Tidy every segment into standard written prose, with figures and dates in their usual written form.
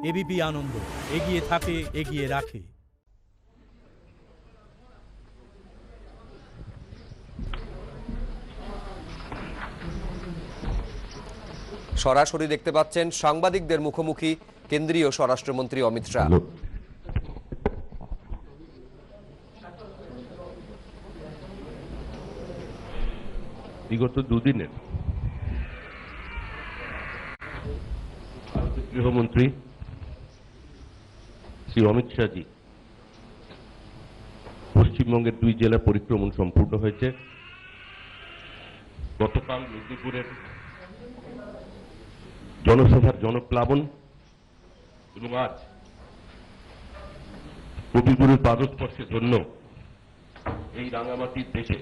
ABP আনন্দ, এগিয়ে থাকে, এগিয়ে রাখে। সরাসরি দেখতে পাচ্ছেন সাংবাদিকদের মুখোমুখি কেন্দ্রীয় স্বরাষ্ট্রমন্ত্রী অমিত শাহ। বিগত দুদিনের গৃহমন্ত্রী শ্রী অমিত শাহজি পশ্চিমবঙ্গের 2 জেলা পরিক্রমণ সম্পূর্ণ হয়েছে। গতকাল মেদিনীপুরের জনসভার জনপ্লাবন এবং আজ কবিগুরুর পাদস্পর্শে ধন্য এই রাঙামাটির দেশে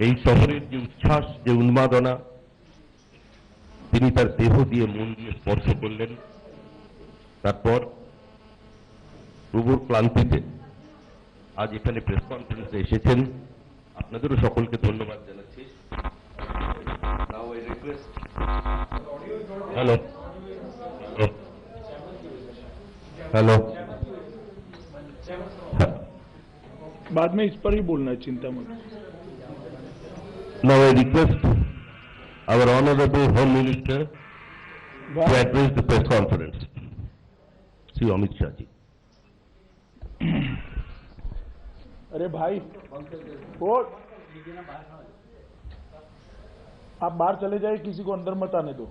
এই শহরের যে উচ্ছ্বাস, যে উন্মাদনা, তিনি তার দেহ দিয়ে মন দিয়ে স্পর্শ করলেন। তারপর প্রবল ক্লান্তিতে আজ এখানে প্রেস কনফারেন্সে এসেছেন। আপনাদেরও সকলকে ধন্যবাদ জানাচ্ছি। হ্যালো হ্যালো बाद में इस पर ही बोलना है, चिंता मत। Now I request our Honorable Home Minister to address the press conference. Sri Amit Shah ji. अरे भाई वो आप बाहर चले जाए, किसी को अंदर मत आने दो।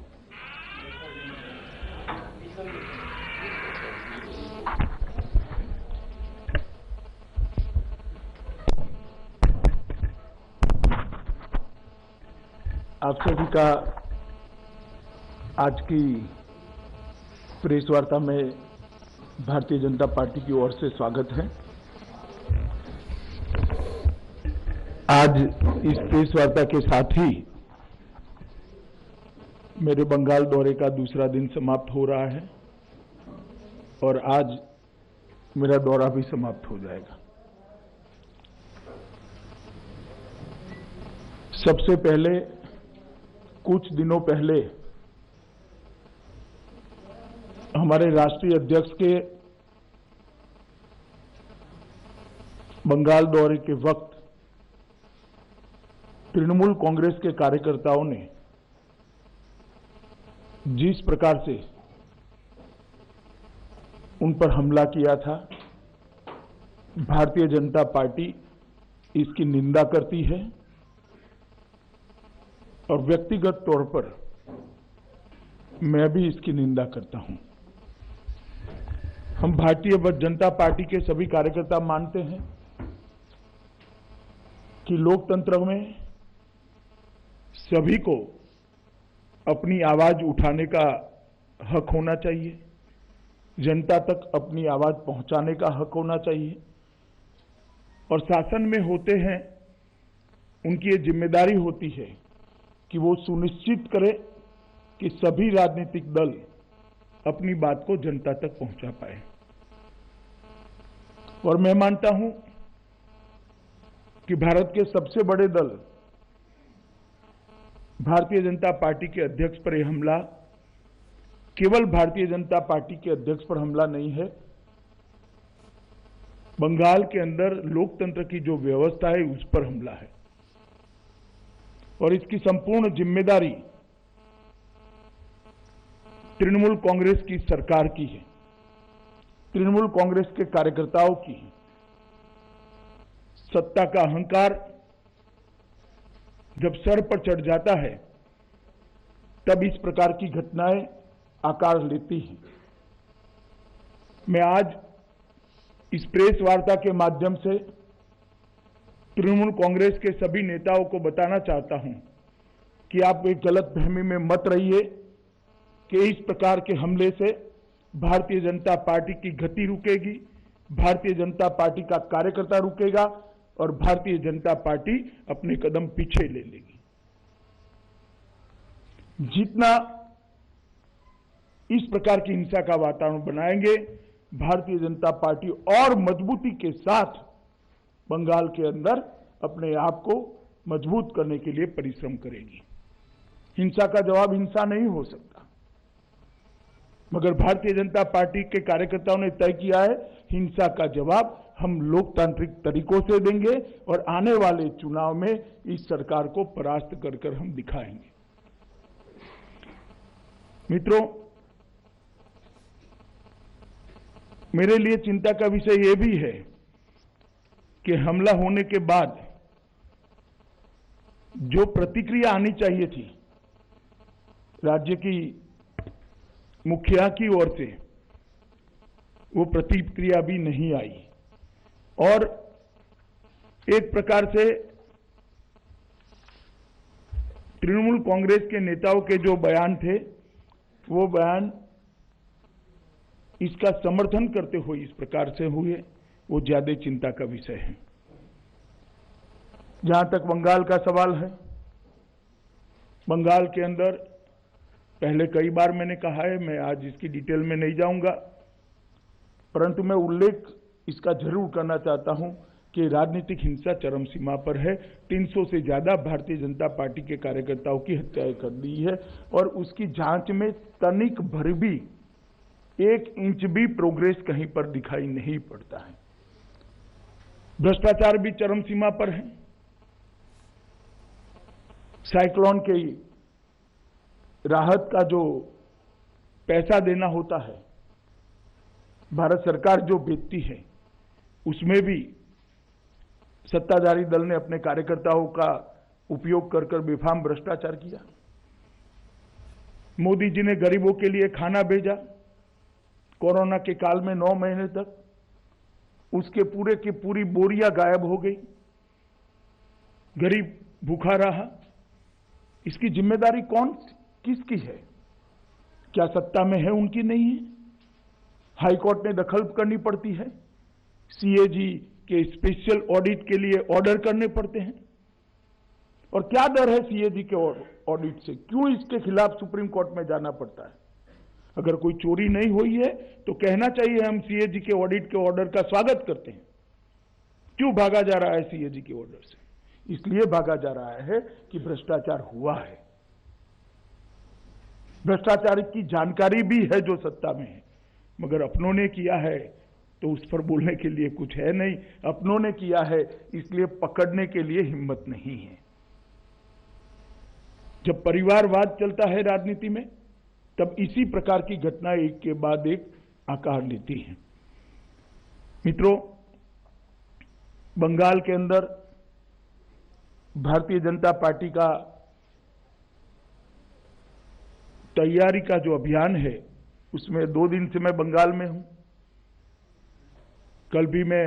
आप सभी का आज की प्रेस वार्ता में भारतीय जनता पार्टी की ओर से स्वागत है। आज इस प्रेस वार्ता के साथ ही मेरे बंगाल दौरे का दूसरा दिन समाप्त हो रहा है और आज मेरा दौरा भी समाप्त हो जाएगा। सबसे पहले कुछ दिनों पहले हमारे राष्ट्रीय अध्यक्ष के बंगाल दौरे के वक्त तृणमूल कांग्रेस के कार्यकर्ताओं ने जिस प्रकार से उन पर हमला किया था, भारतीय जनता पार्टी इसकी निंदा करती है और व्यक्तिगत तौर पर मैं भी इसकी निंदा करता हूं। हम भारतीय जनता पार्टी के सभी कार्यकर्ता मानते हैं कि लोकतंत्र में सभी को अपनी आवाज उठाने का हक होना चाहिए, जनता तक अपनी आवाज पहुंचाने का हक होना चाहिए और शासन में होते हैं उनकी ये जिम्मेदारी होती है कि वो सुनिश्चित करे कि सभी राजनीतिक दल अपनी बात को जनता तक पहुंचा पाए। और मैं मानता हूं कि भारत के सबसे बड़े दल भारतीय जनता पार्टी के अध्यक्ष पर यह हमला केवल भारतीय जनता पार्टी के अध्यक्ष पर हमला नहीं है, बंगाल के अंदर लोकतंत्र की जो व्यवस्था है उस पर हमला है और इसकी संपूर्ण जिम्मेदारी तृणमूल कांग्रेस की सरकार की है, तृणमूल कांग्रेस के कार्यकर्ताओं की है। सत्ता का अहंकार जब सर पर चढ़ जाता है तब इस प्रकार की घटनाएं आकार लेती हैं। मैं आज इस प्रेस वार्ता के माध्यम से तृणमूल कांग्रेस के सभी नेताओं को बताना चाहता हूं कि आप एक गलतफहमी में मत रहिए कि इस प्रकार के हमले से भारतीय जनता पार्टी की गति रुकेगी, भारतीय जनता पार्टी का कार्यकर्ता रुकेगा और भारतीय जनता पार्टी अपने कदम पीछे ले लेगी। जितना इस प्रकार की हिंसा का वातावरण बनाएंगे, भारतीय जनता पार्टी और मजबूती के साथ बंगाल के अंदर अपने आप को मजबूत करने के लिए परिश्रम करेगी। हिंसा का जवाब हिंसा नहीं हो सकता। मगर भारतीय जनता पार्टी के कार्यकर्ताओं ने तय किया है हिंसा का जवाब हम लोकतांत्रिक तरीकों से देंगे और आने वाले चुनाव में इस सरकार को परास्त कर कर हम दिखाएंगे। मित्रों, मेरे लिए चिंता का विषय यह भी है कि हमला होने के बाद जो प्रतिक्रिया आनी चाहिए थी राज्य की मुखिया की ओर से, वो प्रतिक्रिया भी नहीं आई और एक प्रकार से तृणमूल कांग्रेस के नेताओं के जो बयान थे वो बयान इसका समर्थन करते हुए इस प्रकार से हुए, वो ज्यादा चिंता का विषय है। जहां तक बंगाल का सवाल है, बंगाल के अंदर पहले कई बार मैंने कहा है, मैं आज इसकी डिटेल में नहीं जाऊंगा, परंतु मैं उल्लेख इसका जरूर करना चाहता हूं कि राजनीतिक हिंसा चरम सीमा पर है। 300 से ज्यादा भारतीय जनता पार्टी के कार्यकर्ताओं की हत्याएं कर दी है और उसकी जांच में तनिक भर भी 1 इंच भी प्रोग्रेस कहीं पर दिखाई नहीं पड़ता है। भ्रष्टाचार भी चरम सीमा पर है। साइक्लोन के राहत का जो पैसा देना होता है, भारत सरकार जो बेचती है, उसमें भी सत्ताधारी दल ने अपने कार्यकर्ताओं का उपयोग कर कर बेफाम भ्रष्टाचार किया। मोदी जी ने गरीबों के लिए खाना भेजा, कोरोना के काल में 9 महीने तक उसके पूरे की पूरी बोरियां गायब हो गई, गरीब भूखा रहा। इसकी जिम्मेदारी किसकी है? क्या सत्ता में है उनकी नहीं है? हाईकोर्ट ने दखल करनी पड़ती है, सीएजी के स्पेशल ऑडिट के लिए ऑर्डर करने पड़ते हैं। और क्या डर है सीएजी के ऑडिट से? क्यों इसके खिलाफ सुप्रीम कोर्ट में जाना पड़ता है? अगर कोई चोरी नहीं हुई है तो कहना चाहिए हम सीएजी के ऑडिट के ऑर्डर का स्वागत करते हैं। क्यों भागा जा रहा है सीएजी के ऑर्डर से? इसलिए भागा जा रहा है कि भ्रष्टाचार हुआ है। भ्रष्टाचार की जानकारी भी है जो सत्ता में है, मगर अपनों ने किया है तो उस पर बोलने के लिए कुछ है नहीं। अपनों ने किया है इसलिए पकड़ने के लिए हिम्मत नहीं है। जब परिवारवाद चलता है राजनीति में, तब इसी प्रकार की घटना एक के बाद एक आकार लेती है। मित्रों, बंगाल के अंदर भारतीय जनता पार्टी का तैयारी का जो अभियान है, उसमें 2 दिन से मैं बंगाल में हूं। कल भी मैं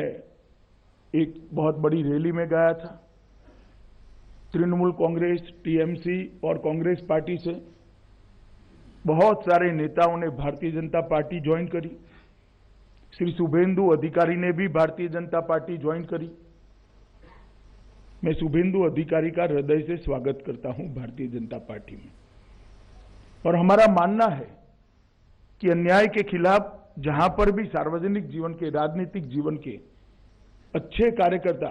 एक बहुत बड़ी रैली में गया था। तृणमूल कांग्रेस, टीएमसी और कांग्रेस पार्टी से बहुत सारे नेताओं ने भारतीय जनता पार्टी ज्वाइन करी। श्री शुभेंदु अधिकारी ने भी भारतीय जनता पार्टी ज्वाइन करी। मैं शुभेंदु अधिकारी का हृदय से स्वागत करता हूं भारतीय जनता पार्टी में। और हमारा मानना है कि अन्याय के खिलाफ जहां पर भी सार्वजनिक जीवन के, राजनीतिक जीवन के अच्छे कार्यकर्ता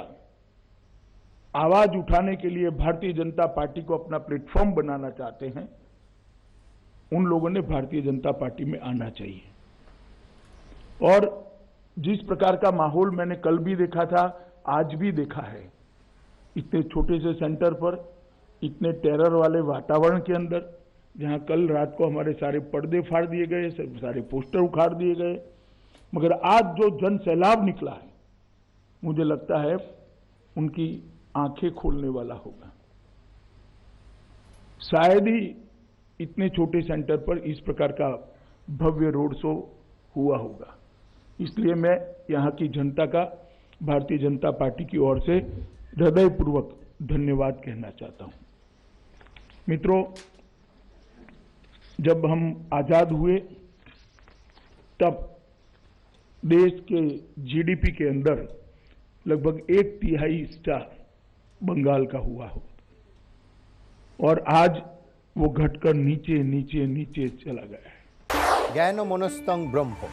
आवाज उठाने के लिए भारतीय जनता पार्टी को अपना प्लेटफॉर्म बनाना चाहते हैं, उन लोगों ने भारतीय जनता पार्टी में आना चाहिए। और जिस प्रकार का माहौल मैंने कल भी देखा था, आज भी देखा है, इतने छोटे से सेंटर पर, इतने टेरर वाले वातावरण के अंदर, जहां कल रात को हमारे सारे पर्दे फाड़ दिए गए, सारे पोस्टर उखाड़ दिए गए, मगर आज जो जन सैलाब निकला है, मुझे लगता है उनकी आंखें खोलने वाला होगा। शायद ही इतने छोटे सेंटर पर इस प्रकार का भव्य रोड शो हुआ होगा। इसलिए मैं यहां की जनता का भारतीय जनता पार्टी की ओर से हृदयपूर्वक धन्यवाद कहना चाहता हूं। मित्रों, जब हम आजाद हुए तब देश के जीडीपी के अंदर लगभग 1/3 हिस्सा बंगाल का हुआ हो, और आज वो घटकर नीचे नीचे नीचे चला गया है। জ্ঞান মনস্তং ব্রহ্ম,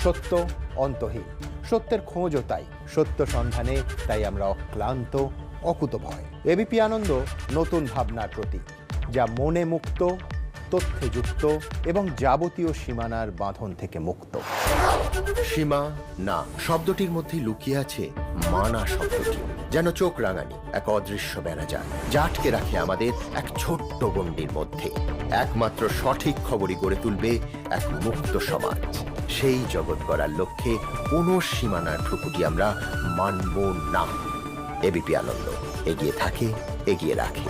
সত্য অন্তহীন। সত্যের খোঁজও তাই, সত্য সন্ধানে তাই আমরা অক্লান্ত, অকুতভয়। এবিপি আনন্দ নতুন ভাবনার প্রতীক, যা মনে মুক্ত, তথ্যে যুক্ত এবং যাবতীয় সীমানার বাঁধন থেকে মুক্ত। সীমা না শব্দটির মধ্যে লুকিয়ে আছে মানা শব্দটি, যেন চোখ রাঙানি এক অদৃশ্য বেড়াজাল যা আটকে রাখে আমাদের এক ছোট্ট গণ্ডির মধ্যে। একমাত্র সঠিক খবরই গড়ে তুলবে এক মুক্ত সমাজ। সেই জগৎ গড়ার লক্ষ্যে কোনো সীমানার ঠুকুটি আমরা মানব না। এবিপি আনন্দ এগিয়ে থাকে, এগিয়ে রাখে।